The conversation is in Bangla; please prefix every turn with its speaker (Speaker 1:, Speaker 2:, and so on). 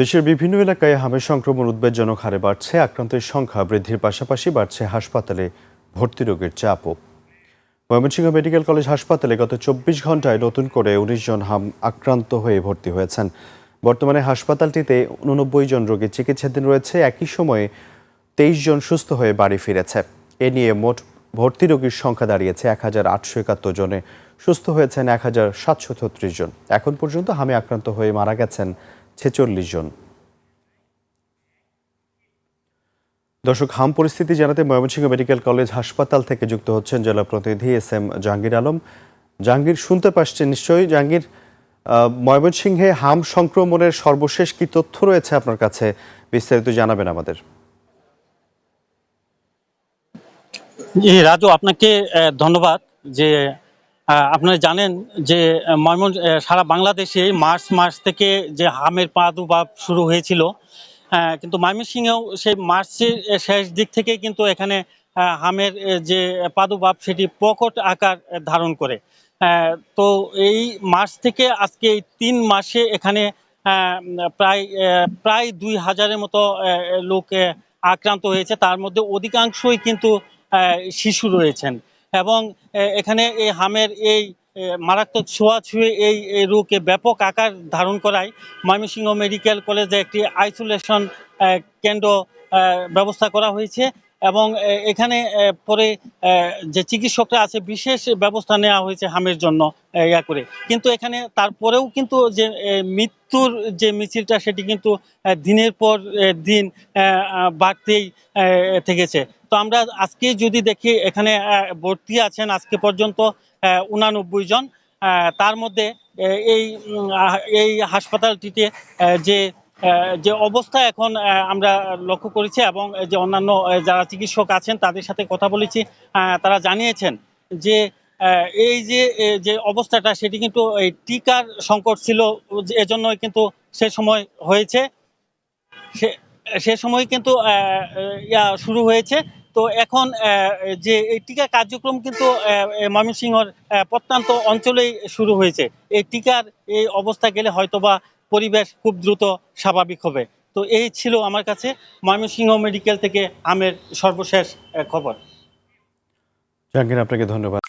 Speaker 1: দেশের বিভিন্ন এলাকায় হামের সংক্রমণ উদ্বেগজনক হারে বাড়ছে। আক্রান্তের সংখ্যা বৃদ্ধির পাশাপাশি বাড়ছে হাসপাতালে ভর্তি রোগীর চাপও। ময়মনসিংহ মেডিকেল কলেজ হাসপাতালে গত ২৪ ঘন্টায় নতুন করে ১৯ জন হাম আক্রান্ত হয়ে ভর্তি হয়েছেন। বর্তমানে হাসপাতালটিতে ৮৯ জন রোগী চিকিৎসাধীন রয়েছে। একই সময়ে ২৩ জন সুস্থ হয়ে বাড়ি ফিরেছে। এ নিয়ে মোট ভর্তি রোগীর সংখ্যা দাঁড়িয়েছে ১,৮৭১ জনে। সুস্থ হয়েছেন ১,৭৩৬ জন। এখন পর্যন্ত হামে আক্রান্ত হয়ে মারা গেছেন ৪৬ জন। দর্শক, হাম পরিস্থিতি জানাতে ময়মনসিংহ মেডিকেল কলেজ হাসপাতাল থেকে যুক্ত হচ্ছেন জেলা প্রতিনিধি এস.এম. জাহাঙ্গীর আলম। জাহাঙ্গীর, শুনতে পাচ্ছেন নিশ্চয়ই? জাহাঙ্গীর, ময়মনসিংহে হাম সংক্রমণের সর্বশেষ কি তথ্য রয়েছে আপনার কাছে? বিস্তারিত জানাবেন আমাদের।
Speaker 2: জি রাজু, আপনাকে ধন্যবাদ। যে আপনারা জানেন যে সারা বাংলাদেশে মার্চ মাস থেকে যে হামের প্রাদুর্ভাব শুরু হয়েছিল, কিন্তু ময়মনসিংহেও সেই মার্চের শেষ দিক থেকে কিন্তু এখানে হামের যে প্রাদুর্ভাব সেটি প্রকট আকার ধারণ করে। তো এই মার্চ থেকে আজকে এই ৩ মাসে এখানে প্রায় প্রায় ২,০০০-এর মতো লোক আক্রান্ত হয়েছে। তার মধ্যে অধিকাংশই কিন্তু শিশু রয়েছেন এবং এখানে এই হামের এই মারাত্মক ছোঁয়াছুঁয়ে এই রোগে ব্যাপক আকার ধারণ করায় ময়মনসিংহ মেডিকেল কলেজে একটি আইসোলেশন কেন্দ্র ব্যবস্থা করা হয়েছে এবং এখানে পরে যে চিকিৎসকরা আছে বিশেষ ব্যবস্থা নেওয়া হয়েছে হামের জন্য ইয়া করে। কিন্তু এখানে তারপরেও কিন্তু যে মৃত্যুর যে মিছিলটা সেটি কিন্তু দিনের পর দিন বাড়তেই থেকেছে। তো আমরা আজকে যদি দেখি এখানে ভর্তি আছেন আজকে পর্যন্ত ৮৯ জন। তার মধ্যে এই এই হাসপাতালটিতে যে যে অবস্থা এখন আমরা লক্ষ্য করেছি এবং যে অন্যান্য যারা চিকিৎসক আছেন তাদের সাথে কথা বলেছি, তারা জানিয়েছেন যে এই যে যে অবস্থাটা সেটি কিন্তু এই টিকার সংকট ছিল, এজন্যই কিন্তু সে সময় হয়েছে, সে সময় কিন্তু শুরু হয়েছে। তো এখন যে এই টিকা কার্যক্রম কিন্তু ময়মনসিংহের প্রত্যন্ত অঞ্চলেই শুরু হয়েছে। এই টিকার এই অবস্থা গেলে হয়তোবা পরিবেশ খুব দ্রুত স্বাভাবিক হবে। তো এই ছিল আমার কাছে ময়মনসিংহ মেডিকেল থেকে আমের সর্বশেষ খবর।
Speaker 1: জাহাঙ্গীর, আপনাকে ধন্যবাদ।